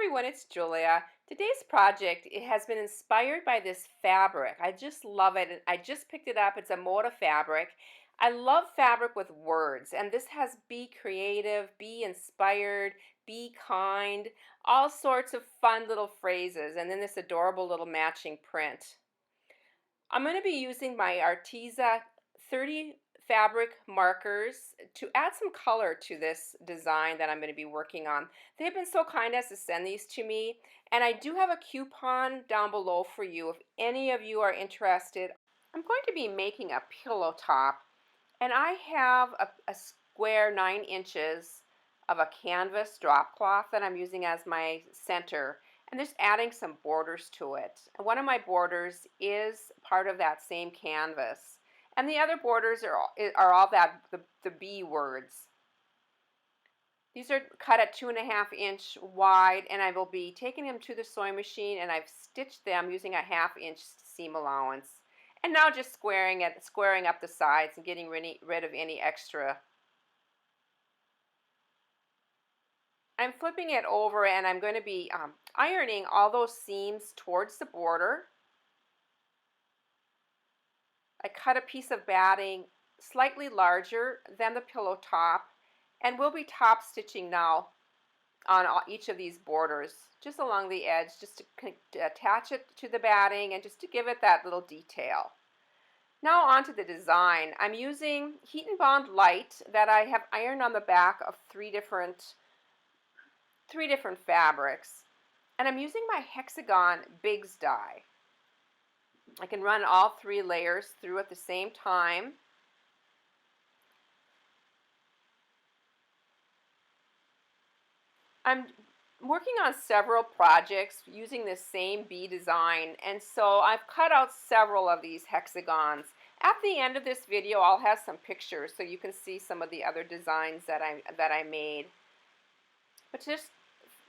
everyone, it's Julia. Today's project, it has been inspired by this fabric. I just love it. I just picked it up. It's a Moda fabric. I love fabric with words, and this has be creative, be inspired, be kind, all sorts of fun little phrases, and then this adorable little matching print. I'm going to be using my Arteza 30 fabric markers to add some color to this design that I'm going to be working on. They've been so kind as to send these to me, and I do have a coupon down below for you if any of you are interested. I'm going to be making a pillow top, and I have a square 9 inches of a canvas drop cloth that I'm using as my center, and just adding some borders to it. And one of my borders is part of that same canvas, and the other borders are all that the B words. These are cut at 2.5 inch wide, and I will be taking them to the sewing machine, and I've stitched them using a 1/2 inch seam allowance. And now just squaring up the sides and getting rid of any extra. I'm flipping it over, and I'm going to be ironing all those seams towards the border. I cut a piece of batting slightly larger than the pillow top, and we'll be top stitching now on each of these borders, just along the edge, just to attach it to the batting and just to give it that little detail. Now on to the design. I'm using Heat and Bond Lite that I have ironed on the back of three different fabrics, and I'm using my Hexagon Bigz Die. I can run all 3 layers through at the same time. I'm working on several projects using this same bee design, and so I've cut out several of these hexagons. At the end of this video, I'll have some pictures so you can see some of the other designs that I made. But just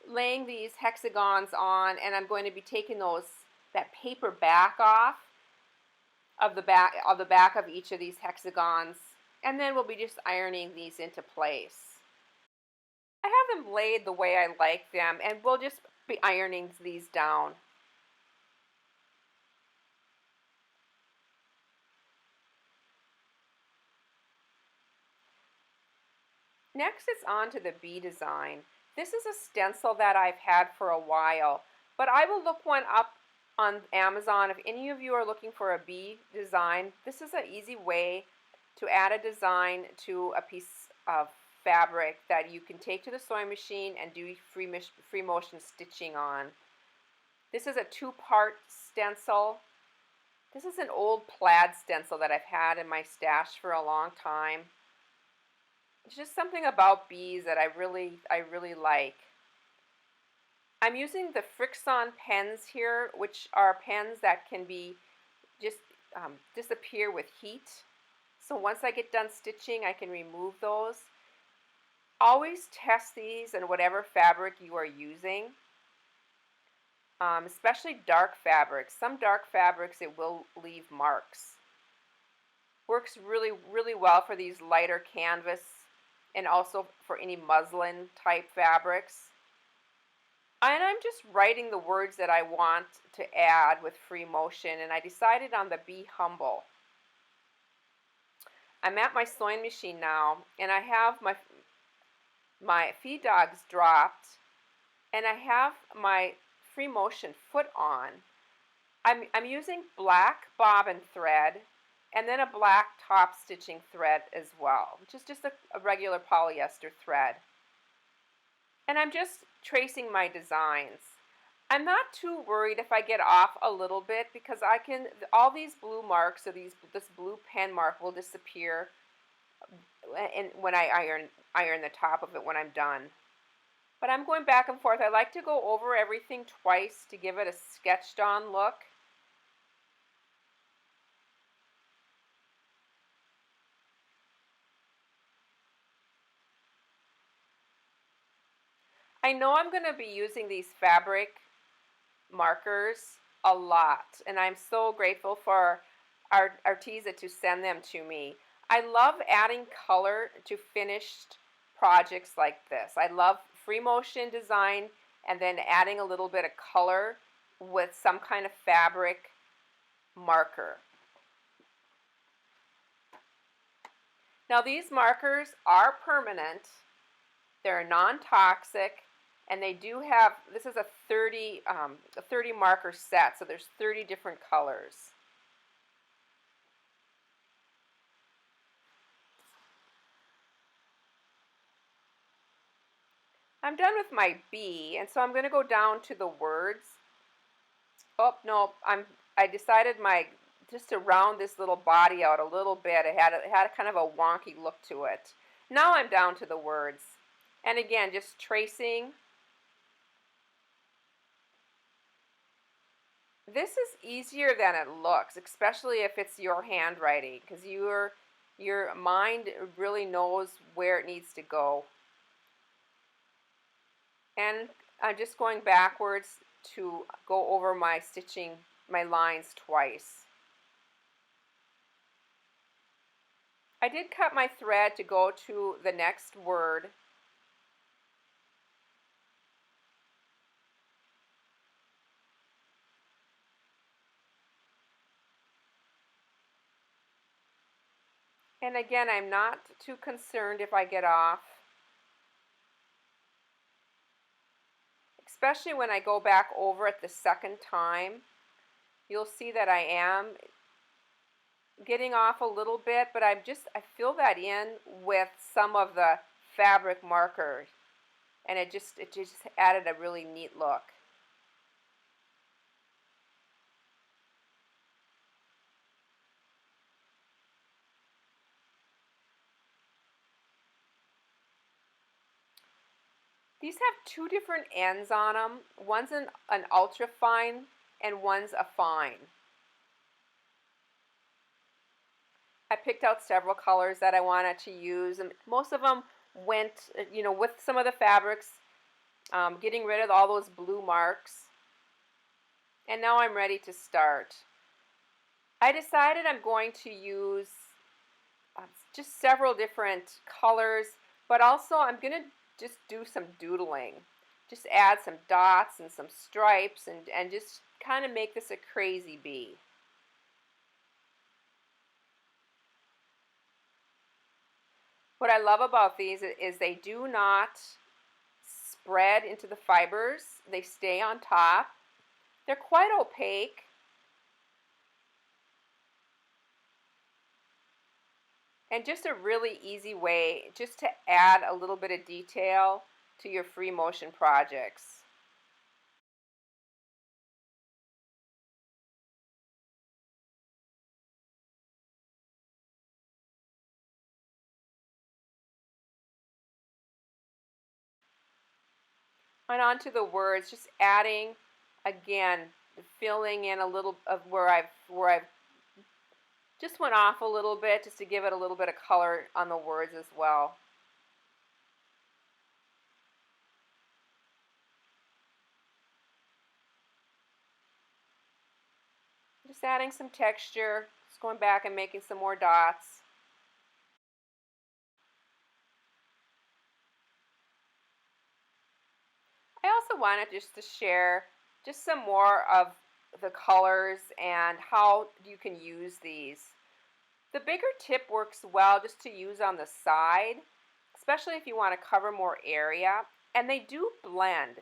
laying these hexagons on, and I'm going to be taking that paper back off of the back of each of these hexagons, and then we'll be just ironing these into place. I have them laid the way I like them, and we'll just be ironing these down. Next, it's on to the bee design. This is a stencil that I've had for a while, but I will look one up on Amazon. If any of you are looking for a bee design, this is an easy way to add a design to a piece of fabric that you can take to the sewing machine and do free motion stitching on. This is a 2-part stencil. This is an old plaid stencil that I've had in my stash for a long time. It's just something about bees that I really like. I'm using the Frixion pens here, which are pens that can be just disappear with heat. So once I get done stitching, I can remove those. Always test these in whatever fabric you are using, especially dark fabrics. Some dark fabrics, it will leave marks. Works really well for these lighter canvas and also for any muslin type fabrics. And I'm just writing the words that I want to add with free motion, and I decided on the Be Humble. I'm at my sewing machine now, and I have my feed dogs dropped, and I have my free motion foot on. I'm using black bobbin thread and then a black top stitching thread as well, which is just a regular polyester thread. And I'm just tracing my designs. I'm not too worried if I get off a little bit, because all these blue marks, or this blue pen mark, will disappear when I iron the top of it when I'm done. But I'm going back and forth. I like to go over everything twice to give it a sketched on look. I know I'm going to be using these fabric markers a lot, and I'm so grateful for Arteza to send them to me. I love adding color to finished projects like this. I love free motion design and then adding a little bit of color with some kind of fabric marker. Now these markers are permanent, they're non-toxic, and they do have, this is a 30 marker set, so there's 30 different colors. I'm done with my B, and so I'm going to go down to the words. Oh, no, I decided just to round this little body out a little bit. It had kind of a wonky look to it. Now I'm down to the words. And again, just tracing. This is easier than it looks, especially if it's your handwriting, because your mind really knows where it needs to go. And I'm just going backwards to go over my stitching, my lines twice. I did cut my thread to go to the next word. And again, I'm not too concerned if I get off, especially when I go back over it the second time. You'll see that I am getting off a little bit, but I fill that in with some of the fabric marker, and it just added a really neat look. These have two different ends on them. One's an ultra fine and one's a fine. I picked out several colors that I wanted to use, and most of them went, with some of the fabrics, getting rid of all those blue marks. And now I'm ready to start. I decided I'm going to use just several different colors, but also I'm going to just do some doodling. Just add some dots and some stripes and just kind of make this a crazy bee. What I love about these is they do not spread into the fibers. They stay on top. They're quite opaque. And just a really easy way just to add a little bit of detail to your free motion projects. And onto the words, just adding, again, filling in a little of where I've just went off a little bit just to give it a little bit of color on the words as well. Just adding some texture, just going back and making some more dots. I also wanted just to share just some more of the colors and how you can use these. The bigger tip works well just to use on the side, especially if you want to cover more area, and they do blend.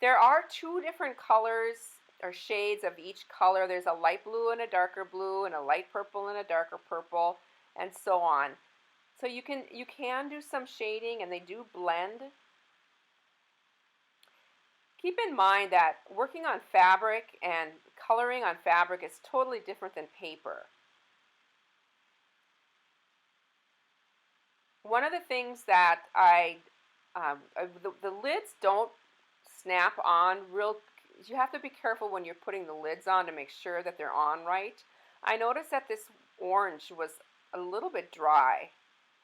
There are two different colors or shades of each color. There's a light blue and a darker blue, and a light purple and a darker purple, and so on. So you can do some shading, and they do blend. Keep in mind that working on fabric and coloring on fabric is totally different than paper. One of the things that the lids don't snap on real. You have to be careful when you're putting the lids on to make sure that they're on right. I noticed that this orange was a little bit dry,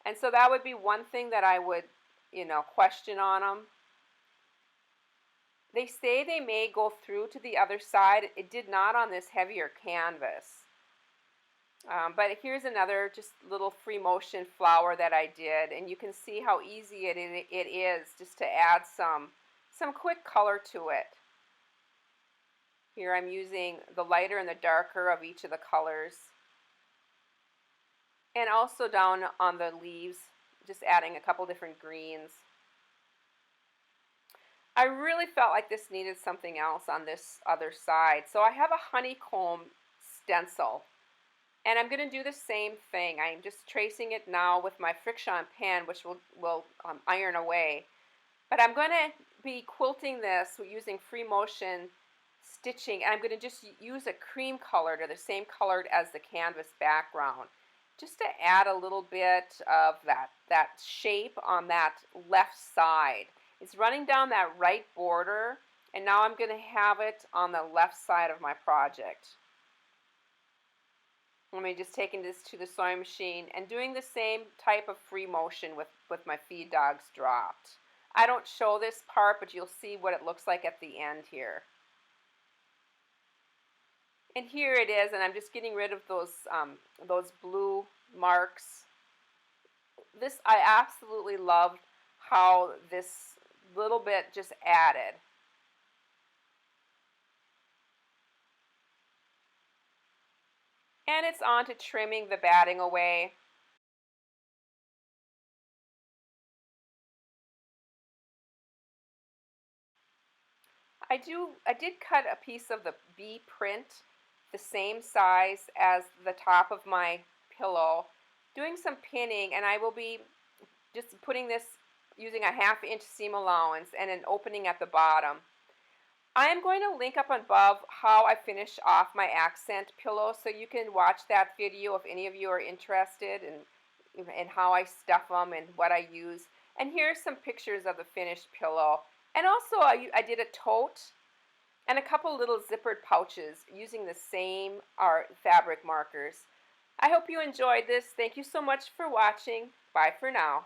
and so that would be one thing that I would, question on them. They say they may go through to the other side. It did not on this heavier canvas. But here's another just little free motion flower that I did, and you can see how easy it is just to add some some quick color to it. Here I'm using the lighter and the darker of each of the colors. And also down on the leaves, just adding a couple different greens. I really felt like this needed something else on this other side. So I have a honeycomb stencil. And I'm going to do the same thing. I'm just tracing it now with my Frixion pen, which will iron away. But I'm going to be quilting this using free motion stitching. And I'm going to just use a cream color to the same color as the canvas background, just to add a little bit of that shape on that left side. It's running down that right border, and now I'm going to have it on the left side of my project. Let me just taking this to the sewing machine and doing the same type of free motion with my feed dogs dropped. I don't show this part, but you'll see what it looks like at the end here. And here it is, and I'm just getting rid of those blue marks. This, I absolutely loved how this little bit just added. And it's on to trimming the batting away. I did cut a piece of the bee print the same size as the top of my pillow, doing some pinning, and I will be just putting this using a 1/2 inch seam allowance and an opening at the bottom. I am going to link up above how I finish off my accent pillow, so you can watch that video if any of you are interested in how I stuff them and what I use. And here's some pictures of the finished pillow. And also I did a tote and a couple little zippered pouches using the same art fabric markers. I hope you enjoyed this. Thank you so much for watching. Bye for now.